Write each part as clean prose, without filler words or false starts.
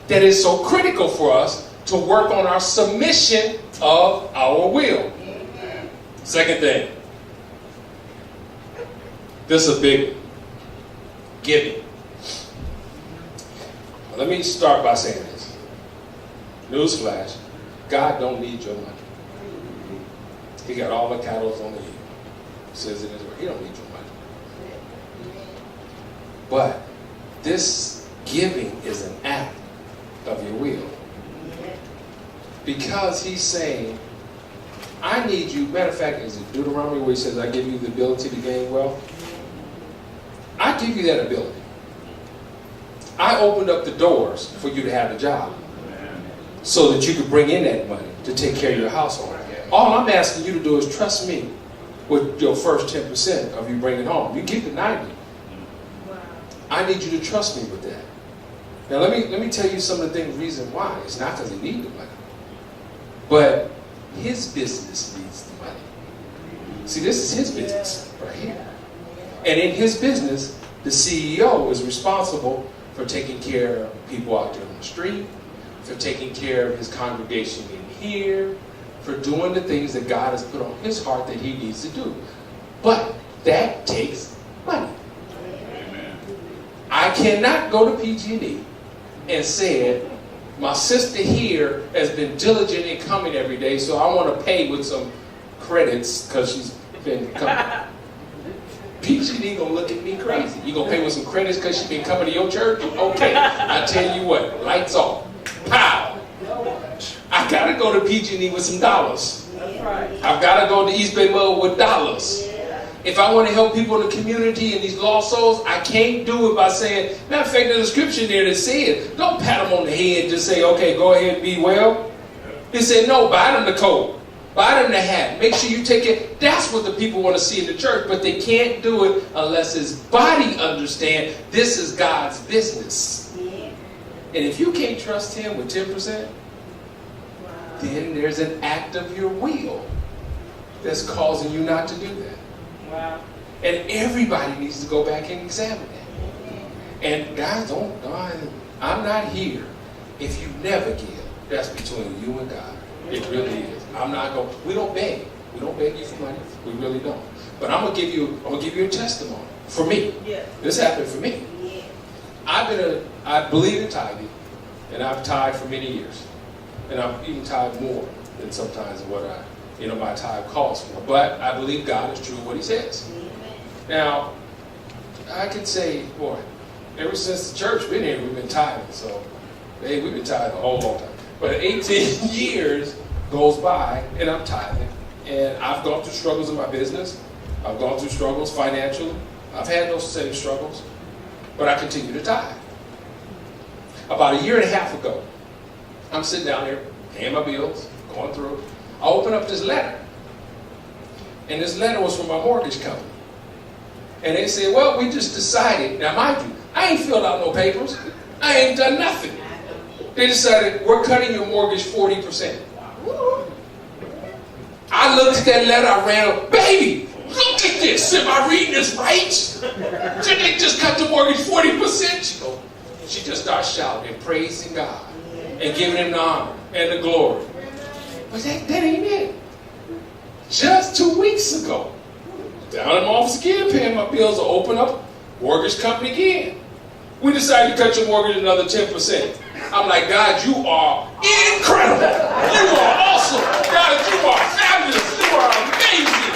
that is so critical for us to work on our submission of our will. Second thing. This is a big one. Giving. Let me start by saying this. Newsflash. God don't need your money. He got all the cattle on the hill. Says in his word. He don't need your money. But this giving is an act of your will. Because he's saying, I need you. Matter of fact, is it Deuteronomy where he says, I give you the ability to gain wealth? I give you that ability. I opened up the doors for you to have a job so that you could bring in that money to take care of your household. All I'm asking you to do is trust me with your first 10% of you bringing home. You keep the 90. I need you to trust me with that. Now let me tell you some of the things, reason why. It's not because he needs the money, but his business needs the money. See, this is his business right here. And in his business, the CEO is responsible for taking care of people out there on the street, for taking care of his congregation in here, for doing the things that God has put on his heart that he needs to do. But that takes money. Amen. I cannot go to PG&E and say, my sister here has been diligent in coming every day, so I want to pay with some credits because she's been coming. PG&E gonna look at me crazy. You gonna pay with some credits because she's been coming to your church? Okay, I tell you what, lights off. Pow! I gotta go to PG&E with some dollars. I've gotta go to East Bay Mall with dollars. If I want to help people in the community and these lost souls, I can't do it by saying, matter of fact, there's a scripture there that said, don't pat them on the head and just say, okay, go ahead and be well. He said, no, buy them the coat. Buy them the hat. Make sure you take it. That's what the people want to see in the church, but they can't do it unless his body understands this is God's business. And if you can't trust him with 10%, then there's an act of your will that's causing you not to do that. Wow. And everybody needs to go back and examine that. And guys, I'm not here if you never give. That's between you and God. It really is. We don't beg. We don't beg you for money. We really don't. But I'm gonna give you a testimony. For me. Yeah. This happened for me. Yeah. I believe in tithing, and I've tithed for many years. And I've even tithed more than sometimes what my tithe calls for. But I believe God is true what he says. Now, I can say, boy, ever since the church been here, we've been tithing. So, hey, we've been tithing a whole long time. But 18 years goes by, and I'm tithing. And I've gone through struggles in my business. I've gone through struggles financially. I've had those same struggles. But I continue to tithe. About a year and a half ago, I'm sitting down there, paying my bills, going through. I open up this letter. And this letter was from my mortgage company. And they said, well, we just decided. Now, mind you, I ain't filled out no papers. I ain't done nothing. They decided, we're cutting your mortgage 40%. I looked at that letter, I ran, baby, look at this. Am I reading this right? Did they just cut the mortgage 40%? She just started shouting and praising God and giving him the honor and the glory. But that ain't it. Just 2 weeks ago, down in my office again, paying my bills, to open up mortgage company again. We decided to cut your mortgage another 10%. I'm like, God, you are incredible. You are awesome. God, you are fabulous. You are amazing.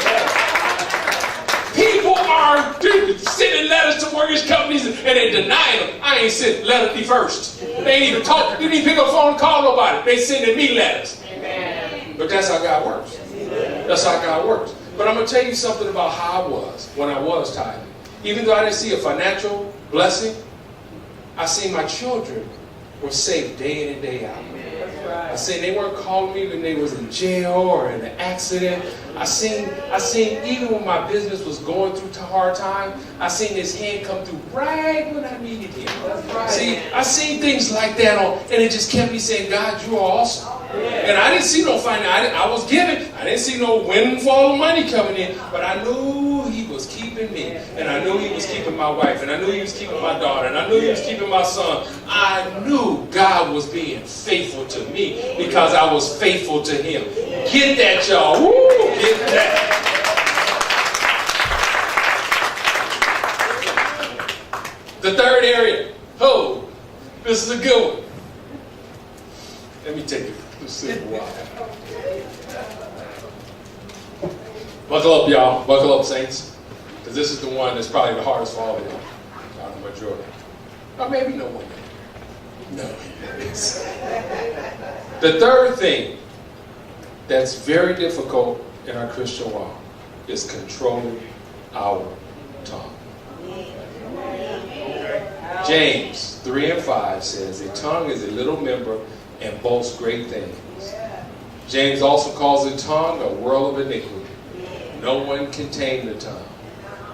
People are sending letters to mortgage companies and they deny them. I ain't sent letter me first. They ain't even talk. They didn't even pick up the phone and call nobody. They sending me letters. Amen. But that's how God works. That's how God works. But I'm going to tell you something about how I was when I was tithing. Even though I didn't see a financial blessing, I seen my children were saved day in and day out. Right. I seen they weren't calling me when they was in jail or in an accident. I seen even when my business was going through a hard time, I seen his hand come through right when I needed him. Right. See, I seen things like that and it just kept me saying, God, you are awesome. Yeah. And I didn't see no financial. I was giving. I didn't see no windfall of money coming in, but I knew he was keeping keeping me, and I knew he was keeping my wife, and I knew he was keeping my daughter, and I knew he was keeping my son, I knew God was being faithful to me because I was faithful to him. Get that, y'all. Woo, get that. The third area. Oh, this is a good one. Let me take a sip of water. Buckle up, y'all. Buckle up, saints. Because this is the one that's probably the hardest for all of y'all. Not the majority. Or maybe no one. No, it is. The third thing that's very difficult in our Christian walk is controlling our tongue. James 3 and 5 says, a tongue is a little member and boasts great things. James also calls the tongue a world of iniquity. No one can tame the tongue.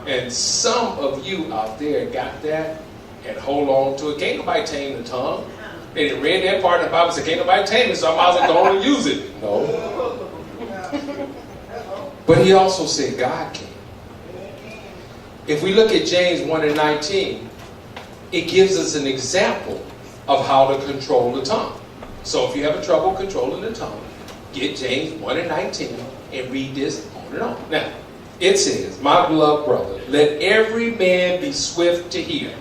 And some of you out there got that and hold on to it. Can't nobody tame the tongue. They didn't read that part of the Bible and said, can't nobody tame it, so I might as well go on and use it. No. But he also said God can. If we look at James 1 and 19, it gives us an example of how to control the tongue. So if you have trouble controlling the tongue, get James 1 and 19 and read this on and on. Now, it says, my beloved brother, let every man be swift to hear.